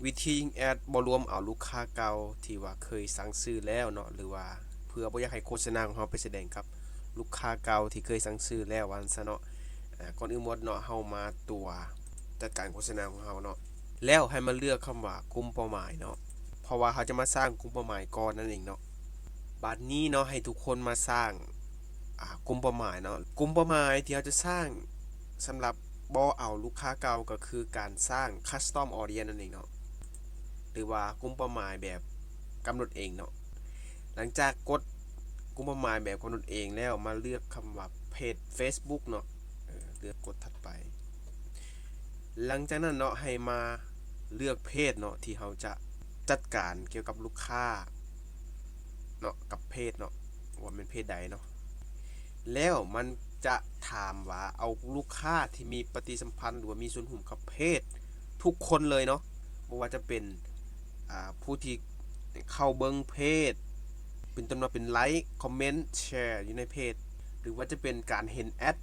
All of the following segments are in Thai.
วิธียิงแอดบ่รวมเอาลูกค้าเก่าที่ว่าเคยสั่งซื้อแล้วเนาะหรือว่าเพื่อบ่อยากให้โฆษณาของเราไปแสดงกับลูกค้าเก่าที่เคยสั่งซื้อแล้วว่าซั่นเนาะก่อนอื่นหมดเนาะเฮามาตัวจัดการโฆษณาของเราเนาะแล้วให้มาเลือกคำว่ากลุ่มเป้าหมายเนาะเพราะว่าเขาจะมาสร้างกลุ่มเป้าหมายก่อนนั่นเองเนาะบัดนี้เนาะให้ทุกคนมาสร้างกลุ่มเป้าหมายเนาะกลุ่มเป้าหมายที่เราจะสร้างสำหรับบ่เอาลูกค้าเก่าก็คือการสร้าง Custom Audience นั่นเองเนาะหรือว่ากลุ่มเป้าหมายแบบกำหนดเองเนาะหลังจากกดกลุ่มเป้าหมายแบบกำหนดเองแล้วมาเลือกคำว่าเพจ Facebook เนาะเลือกกดถัดไปหลังจากนั้นเนาะให้มาเลือกเพจเนาะที่เราจะจัดการเกี่ยวกับลูกค้าเนาะกับเพจเนาะว่าเป็นเพจใดเนาะแล้วมันจะถามว่าเอาลูกค้าที่มีปฏิสัมพันธ์หรือว่ามีส่วนร่วมกับเพจทุกคนเลยเนาะบ่ว่าจะเป็นผู้ที่เข้าเบิ่งเพจเป็นต้นว่าเป็นไลค์คอมเมนต์แชร์อยู่ในเพจหรือว่าจะเป็นการเห็นแอด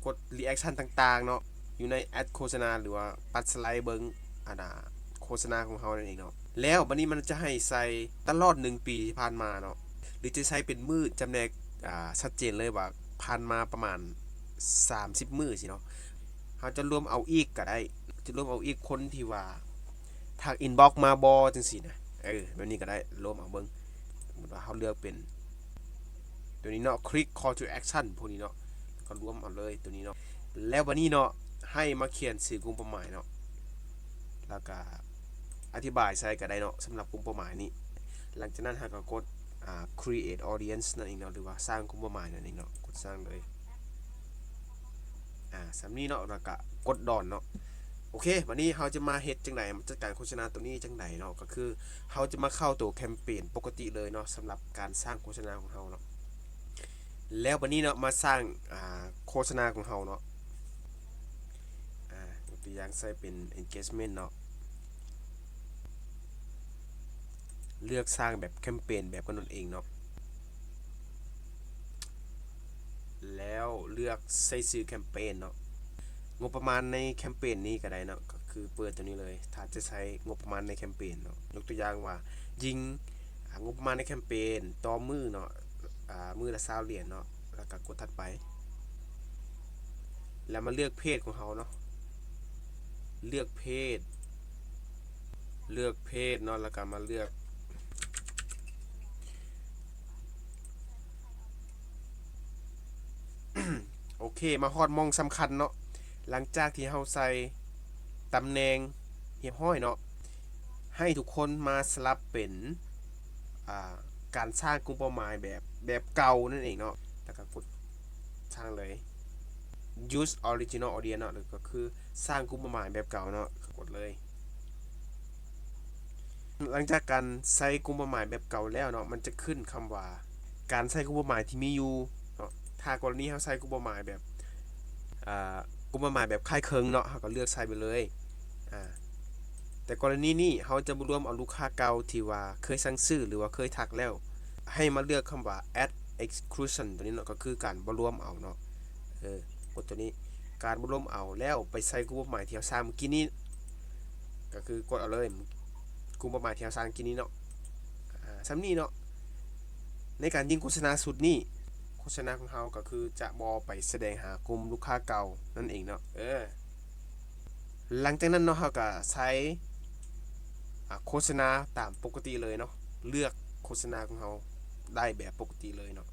กดรีแอคชั่นต่างๆเนาะอยู่ในแอดโฆษณาหรือว่าปัดสไลด์เบิ่งโฆษณาของเขานั่นเองเนาะแล้วบัดนี้มันจะให้ใส่ตลอด1ปีที่ผ่านมาเนาะหรือจะใช้เป็นมื้อจำแนกชัดเจนเลยว่าผ่านมาประมาณ30มื้อสิเนาะเขาจะรวมเอาอีกก็ได้จะรวมเอาอีกคนที่ว่าทักอินบ็อกซ์มาบ่จังซี่นะแบบนี้ก็ได้รวมเอาเบิ่งสมมุติว่าเขาเลือกเป็นตัวนี้เนาะ click call to action พวกนี้เนาะก็รวมเอาเลยตัวนี้เนาะแล้ววันนี้เนาะให้มาเขียนสื่อกลุ่มเป้าหมายเนาะแล้วก็อธิบายใส่ก็ได้เนาะสำหรับกลุ่มเป้าหมายนี้หลังจากนั้นก็กดcreate audience นั่นเองเนาะหรือว่าสร้างกลุ่มเป้าหมายนั่นเองเนาะกดสร้างเลยสำนี้เนาะแล้วก็กดดอนเนาะโอเควันนี้เราจะมาเฮ็ดจังไดจัดการโฆษณาตัวนี้จังไดเนาะก็คือเราจะมาเข้าตัวแคมเปญปกติเลยเนาะสำหรับการสร้างโฆษณาของเราเนาะแล้ววันนี้เนาะมาสร้างโฆษณาของเราเนาะยกตัวอย่างใส่เป็น engagement เนาะเลือกสร้างแบบแคมเปญแบบกำหนดเองเนาะแล้วเลือกใส่ชื่อแคมเปญเนาะงบประมาณในแคมเปญนี้ก็ได้เนาะก็คือเปิดตัวนี้เลยถ้าจะใช้งบประมาณในแคมเปญเนาะยกตัวอย่างว่ายิงงบประมาณในแคมเปญต่อมือเนาะมือละ20เหรียญเนาะแล้วก็กดถัดไปแล้วมาเลือกเพจของเขาเนาะเลือกเพจเนาะแล้วก็มาเลือกโอเคมาฮอดมองสำคัญเนาะหลังจากที่เราใส่ตำแหน่งเรียบร้อยเนาะให้ทุกคนมาสลับเป็นการสร้างกลุ่มเป้าหมายแบบเก่านั่นเองเนาะแล้วก็กดสร้างเลย use original audience เนาะก็คือสร้างกลุ่มเป้าหมายแบบเก่าเนาะกดเลยหลังจากการใส่กลุ่มเป้าหมายแบบเก่าแล้วเนาะมันจะขึ้นคำว่าการใส่กลุ่มเป้าหมายที่มีอยู่เนาะถ้ากรณีเราใส่กลุ่มเป้าหมายแบบกลุ่มเป้าหมายแบบคล้ายคลึงเนาะเราก็เลือกใส่ไปเลยแต่กรณีนี้เราจะรวมเอาลูกค้าเก่าที่ว่าเคยสั่งซื้อหรือว่าเคยทักแล้วให้มาเลือกคำว่า add exclusion ตัวนี้เนาะก็คือการบ่รวมเอาเนาะกดตัวนี้การบ่รวมเอาแล้วไปใส่กลุ่มเป้าหมายที่เราสร้างเมื่อกี้นี้ก็คือกดเอาเลยกลุ่มเป้าหมายที่เราสร้างเมื่อกี้นี้เนาะซ้ำนี้เนาะในการยิงโฆษณาสุดนี้โฆษณาของเราก็คือจะบ่ไปแสดงหากลุ่มลูกค้าเก่านั่นเองเนาะหลังจากนั้นเนาะเราก็ใช้โฆษณาตามปกติเลยเนาะเลือกโฆษณาของเราได้แบบปกติเลยเนาะ